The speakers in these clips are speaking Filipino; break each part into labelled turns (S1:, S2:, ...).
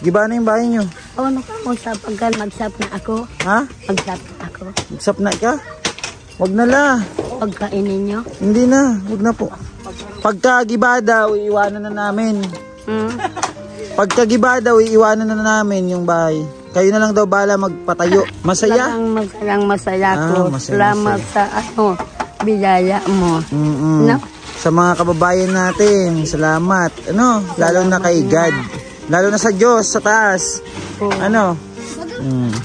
S1: Giba na yung bahay nyo.
S2: Oo, nakamusap pagka magsap na ako.
S1: Ha?
S2: Magsap na ako.
S1: Magsap na ka? Wag na la.
S2: Pagkainin nyo.
S1: Hindi na, wag na po. Pagka giba daw, iiwanan na namin. Pagka giba daw, iiwanan na namin yung bahay. Kayo na lang daw bala magpatayo. Masaya?
S2: Masaya ko. Salamat sa biyaya mo. No?
S1: Sa mga kababayan natin, salamat. Ano? Lalo na kay God. Lalo na sa Diyos, sa taas. Ano?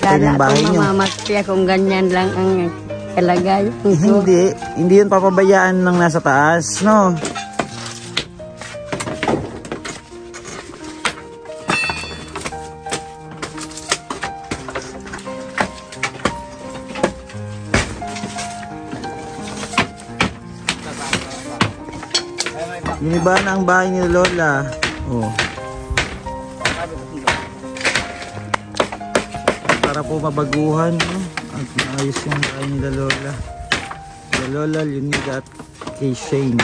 S2: Sana akong mamamatay kung ganyan lang ang kalagayan ko.
S1: Hindi yun papabayaan ng nasa taas, no? Giniba na ang bahay ni Lola. Oh. Para po mabaguhan, no? At maayos yung bahay ni Lola. Si Lola Leonida at kay Shane.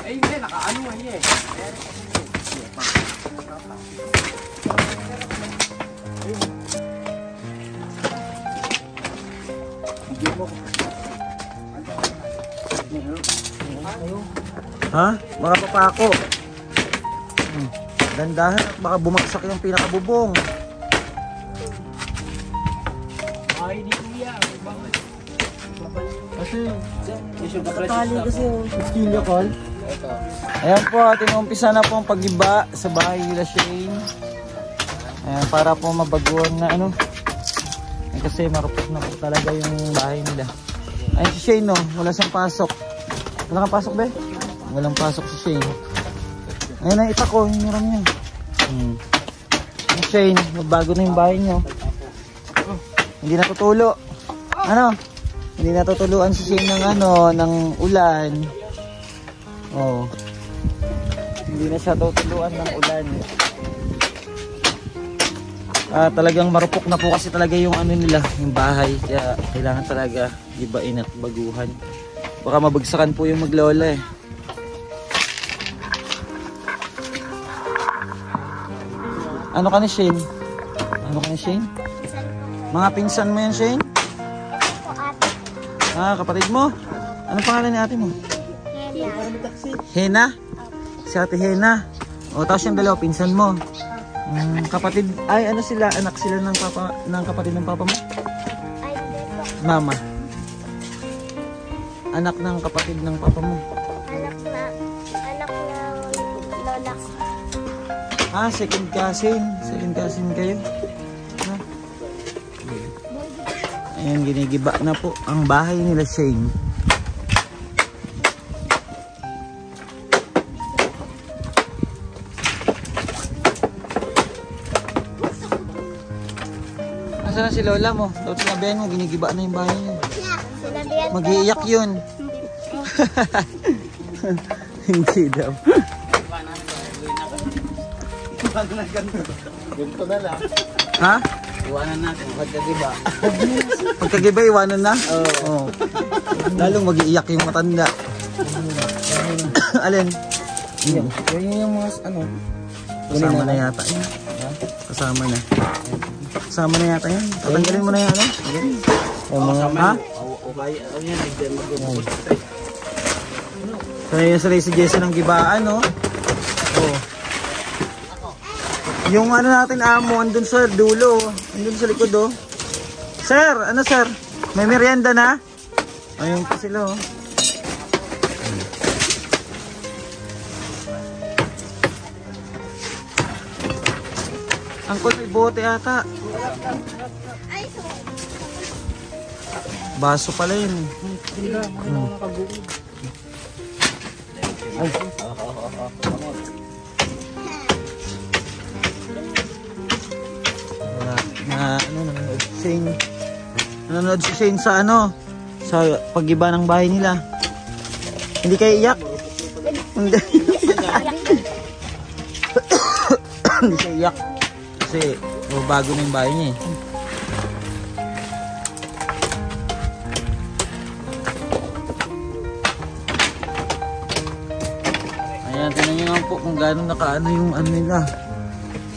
S3: Ay, hindi. Nakaano nga eh.
S1: Ha? Baka papako. Dandahan at baka bumagsak yung pinakabubong.
S3: Ay, di kuya.
S1: Kasi katali kasi yung stilyo call. Ayan po, tinumpisa na po ang pag-iba sa bahay nila Shane. Ayan, para po mabaguhan na ano. Ayan, kasi marupok na po talaga yung bahay nila. Ayan si Shane, no? Wala siyang pasok. Wala kang pasok, be? Walang pasok si Shane. Ayun na itak ko, hiniram niya. Shane, magbago na yung bahay niyo. Hindi natutulo. Ano? Hindi natutuluan si Shane ng ano, ng ulan. Oh. Hindi na siya tutuluan ng ulan. Talagang marupok na po kasi talaga yung ano nila, yung bahay. Kaya kailangan talaga ibain at baguhan. Baka mabagsakan po yung maglola eh. Ano ka ni Shane? Ano ka ni Shane? Mga pinsan mo yan, Shane? Kapatid mo? Anong pangalan ni ate mo? Hena. Si ate Hena. O, tapos yung dalawa, pinsan mo. Kapatid, ay ano sila? Anak sila ng kapatid ng papa mo? Mama. Anak ng kapatid ng papa mo?
S4: Anak ng lola.
S1: Second cousin. Second cousin kayo. Ayan, ginigiba na po ang bahay nila Shane. Nasaan na si lola mo? Tapos sinabihan mo, ginigiba na yung bahay niyo. Mag-iiyak yun. Hindi daw.
S3: Ganito na lang.
S1: Ha?
S3: Iwanan natin. Pagkagiba.
S1: Pagkagiba, iwanan na? Oo. Lalong mag-iiyak yung matanda. Alin?
S3: Yan yung mga ano.
S1: Kasama na yata yun. Kasama na. Kasama na yata yan. Tatanggalin mo na yan, ano? Ha? Sanay si Jesse ng gibaan, no? Oo. Yung ano natin amo, andun sa dulo. Andun sa likod, oh. Sir, ano sir? May merienda na? Ayun pa sila, oh. Angkol, may bote ata. Baso pala yun. Ay. Nanonood si Shane. Nanonood si Shane sa ano? Sa pag-iba ng bahay nila. Hindi kayo iyak? Hindi. Hindi kayo iyak. Kasi bago na yung bahay niya eh. Ayan, tingnan nyo naman po kung gaano nakaano yung ano nila.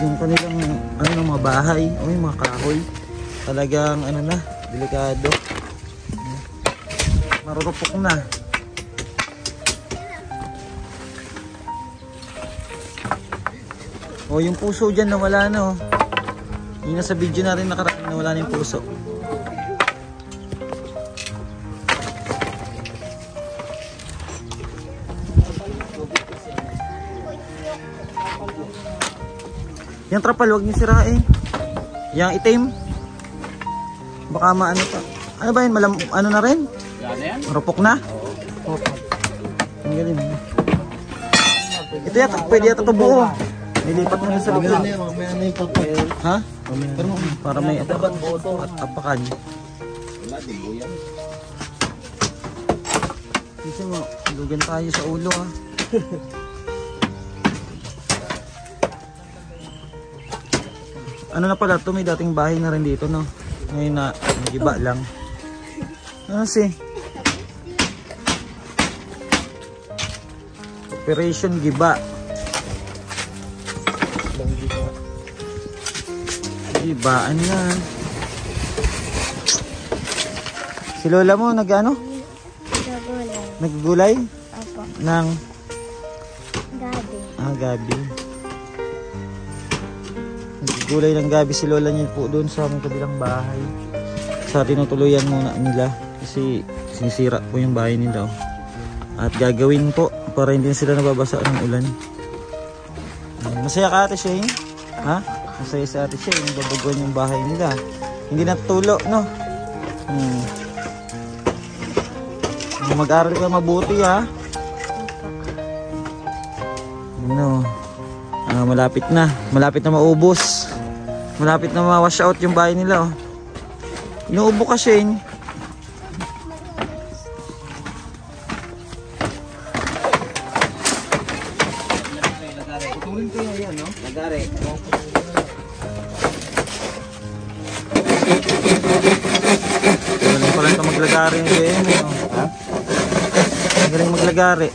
S1: Yung kanilang ano ng mga bahay o yung mga kahoy. Talagang ano na, delikado. Marurupok na. O yung puso dyan nawala na oh. Yung nasa video natin nakarating nawala na yung puso. Yung trapal huwag niyo sirain. Yung itim. Baka maano pa. Ano ba yun? Ano na rin? Marupok na? Oo. Ang galing. Ito yata, pwede yata ito buo. Nilipat mo na sa bigla. Ha? Para may apakan. Kasi mo, lugan tayo sa ulo ha. Ano na pala ito, may dating bahay na rin dito no. Ngayon na, nag-iba lang. Ano si? Operation Giba. Gibaan yan. Si lola mo nag-ano? Naggulay?
S4: Opo.
S1: Nang?
S4: Gabi.
S1: Gabi. Naggulay ng gabi si lola niya po doon sa aming kabilang bahay. Sa tinutuluyan muna nila. Kasi sinisira po yung bahay nila. Oh. At gagawin po para hindi sila nababasa ng ulan. Masaya ka Ate Shane? Ha? Masaya si Ate Shane. Babaguan yung bahay nila. Hindi natulo, no? Mag-aral ka mabuti, ha? Ano? Malapit na. Malapit na maubos. Malapit na ma-wash out yung bahay nila, oh. Inuubo ka, Shane.
S3: Putulin ko yan, no? Lagari.
S1: Galing pala ito maglagari yung game, eh. Ha? Galing maglagari.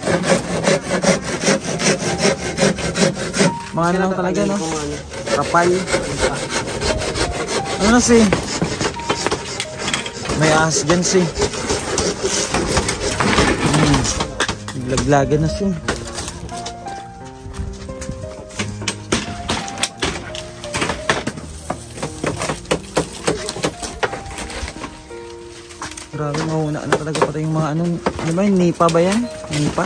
S1: Mga ano lang talaga, no? Kapal. Ano na si? May ahas dyan si. Naglaglagan na si. Grabe, mahuna na talaga pati yung mga anong, ano ba yun, nipa ba yan? Nipa?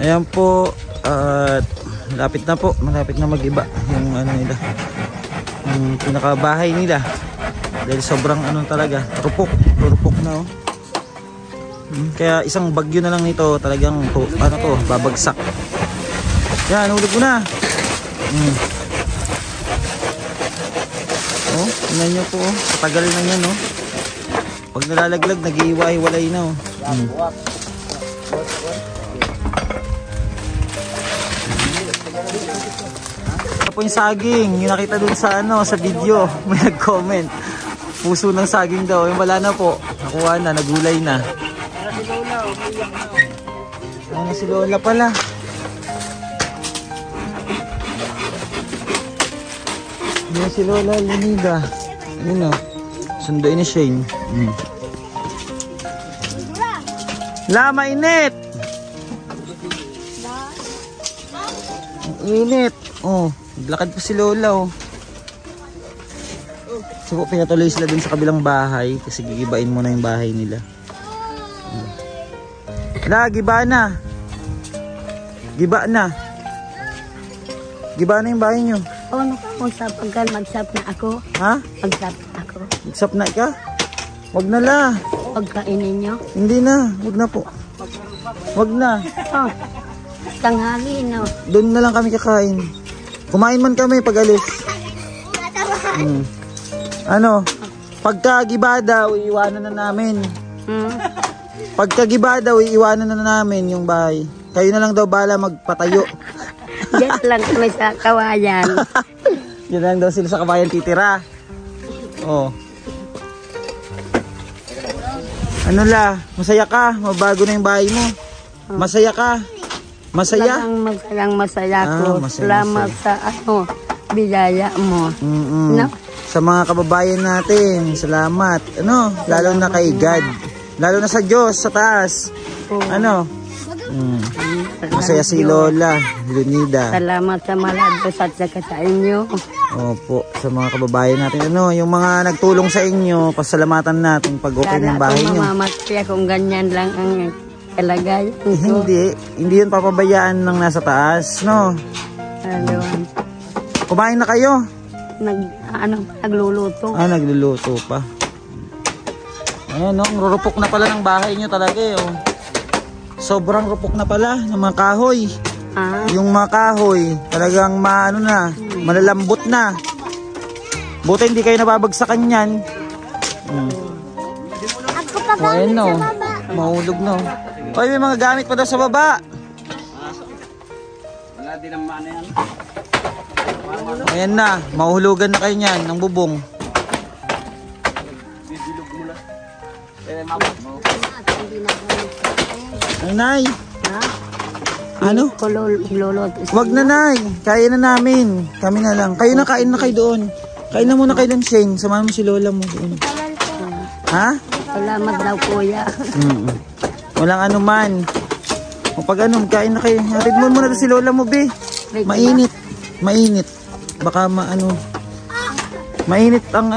S1: Ayan po, at malapit na po, malapit na mag-iba yung ano nila, yung pinakabahay nila. Dahil sobrang ano talaga, rupok na oh. Kaya isang bagyo na lang nito, talagang ano to, babagsak. Yan, ulit mo na. Oh, tingnan nyo po oh. Patagal na yan oh. Pag nalalaglag, nag-iiwa-iwalay na oh. Ito po yung saging, yung nakita dun sa ano, sa video. May nag-comment. Puso ng saging daw. Yung wala na po. Nakuha na, nagulay na. Ano si Lola pala. Yan si Lola Lenida. Ayun o. Sunduin ni Shane. La, mainit! Init. Oh, naglakad pa si Lola oh. So po, pinatuloy sila dun sa kabilang bahay kasi gigibain muna yung bahay nila. La, giba na. Giba na. Giba na yung bahay nyo.
S2: Oo, magsap na ako.
S1: Ha?
S2: Magsap na ako.
S1: Magsap na ka? Wag na la.
S2: Pagkainin nyo.
S1: Hindi na, wag na po. Wag na.
S2: Oh, tanghali no.
S1: Doon na lang kami kakain. Kumain man kami pag alis. Ano? Pagka-giba daw, iiwanan na namin. Pagka-giba daw, iiwanan na namin yung bahay. Kayo na lang daw bala magpatayo.
S2: Diyan lang kami sa kawayan.
S1: Diyan lang daw sila sa kabayan titira. Oh. Ano la? Masaya ka? Mabago na yung bahay mo. Masaya ka? Masaya?
S2: Masayang masaya ko.
S1: Masaya,
S2: Salamat sa biyaya mo. No?
S1: Sa mga kababayan natin, salamat. Ano? Lalo na kay God. Lalo na sa Diyos, sa taas. Ano? Masaya si Lola Leonida.
S2: Salamat sa Malados at saka sa inyo.
S1: Opo, sa mga kababayan natin. Ano, yung mga nagtulong sa inyo, pasalamatan natin pag okay ng bahay nyo.
S2: Sana mamamatya kung ganyan lang ang kalagayan ko.
S1: Hindi yun papabayaan ng nasa taas, no? Kumain na kayo?
S2: Nagluluto.
S1: Nagluluto pa. Ayan, no? Rurupok na pala ng bahay nyo talaga, oh. Sobrang rupok na pala ng mga kahoy. Yung mga kahoy, talagang malalambot na. Buti hindi kayo nababagsakan yan.
S4: Ako pa ba
S1: Ayan, no?
S4: sa baba?
S1: Mahulog, no? Oy, may mga gamit pa daw sa baba.
S3: Wala din ang mana yan.
S1: Ayan na, mahuhulugan na kayo niyan ng bubong.
S3: Bibilog mo na. Mama.
S1: Nay, ano?
S2: Lulot.
S1: Wag na, Nay. Kaya na namin. Kami na lang. Kayo na, kain na kayo doon. Kain na muna kayo doon, Shane. Samahan mo si Lola mo doon. Ha?
S2: Salamat daw, kuya.
S1: Walang ano man. O pag ano, kain na kayo. Hatid mo muna si Lola mo, be. Mainit. Mainit. Baka mainit ang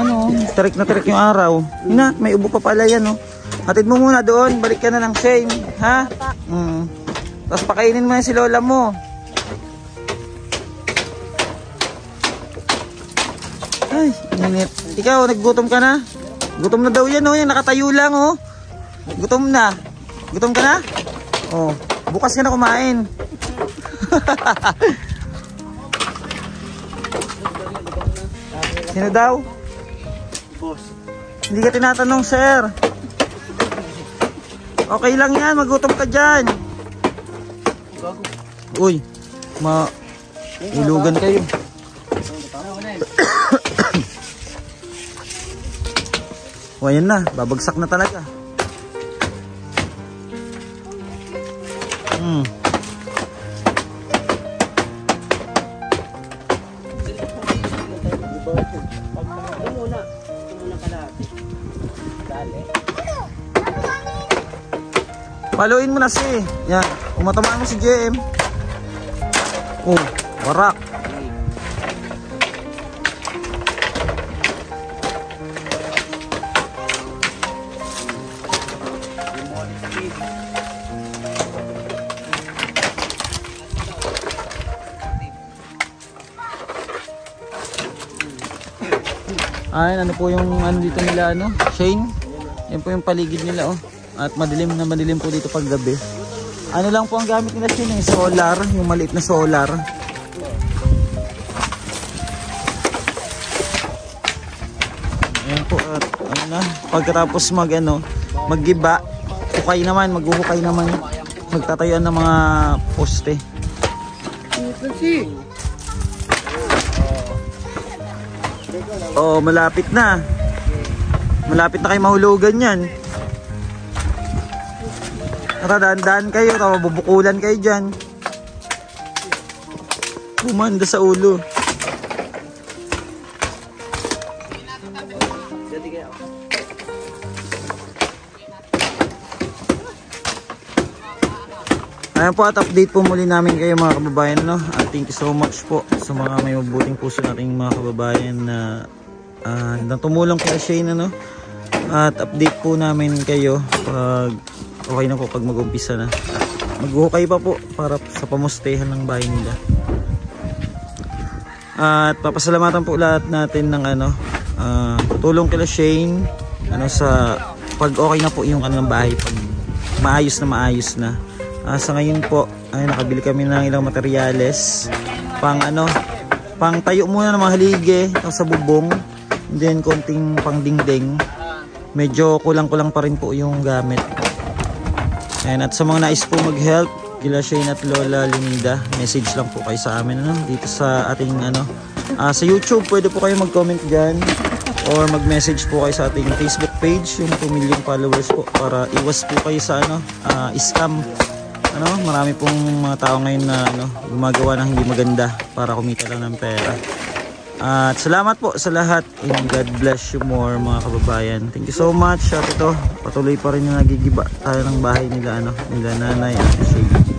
S1: tarik na tarik yung araw. Na, may ubo pa pala yan, oh. Hatid mo muna doon. Balik ka na ng Shane. Ha? Tapos pakainin mo na si Lola mo. Ay, init. Ikaw, naggutom ka na? Gutom na daw yan, oh. Yan, nakatayo lang, oh. Gutom na. Gutom ka na? Oh, bukas ka na kumain. Sino daw?
S3: Boss.
S1: Hindi ka tinatanong, sir. Okay lang yan, magutom ka dyan. Uy, ilugan kayo. O, ayan na, babagsak na talaga. Paluin mo na si. Yan. Umatamaan mo si JM. Oh, warak. Ay, ano po yung dito nila, Shane? Yan po yung paligid nila, oh. At madilim na madilim po dito pag gabi. Ano lang po ang gamit nila, Shane, yung solar, yung maliit na solar. Ayan po, at pagkatapos maggiba, maghuhukay naman, magtatayuan ng mga poste. Oh, malapit na. Malapit na kayo mahulugan yan. Natadaan kayo, bubukulan kayo dyan. Kumanda sa ulo. Ayan po, at update po muli namin kayo mga kababayan, At thank you so much po sa mga may mabuting puso nating mga kababayan na tumulong kay Shane, At update po namin kayo pag okay na po, pag mag-umpisa na. Maghuhukay pa po para sa pamustehan ng bahay nila. At papasalamatan po lahat natin ng tulong kila Shane sa pag okay na po yung ng bahay, pag maayos na. Sa ngayon po ay nakabili kami ng ilang materyales pang tayo muna ng mga halige sa bubong, and then konting pang dingding. Medyo kulang-kulang pa rin po yung gamit. At sa mga nais po mag-help kila Shane at Lola Leonida, message lang po kayo sa amin dito sa ating sa YouTube. Pwede po kayo mag-comment dyan or mag-message po kayo sa ating Facebook page, yung 2 million followers po, para iwas po kayo sa scam. Marami pong mga tao ngayon na gumagawa ng hindi maganda para kumita lang ng pera. At salamat po sa lahat, and God bless you more mga kababayan. Thank you so much. At ito, patuloy pa rin yung nagigiba tayo ng bahay nila nila Nanay at Shane.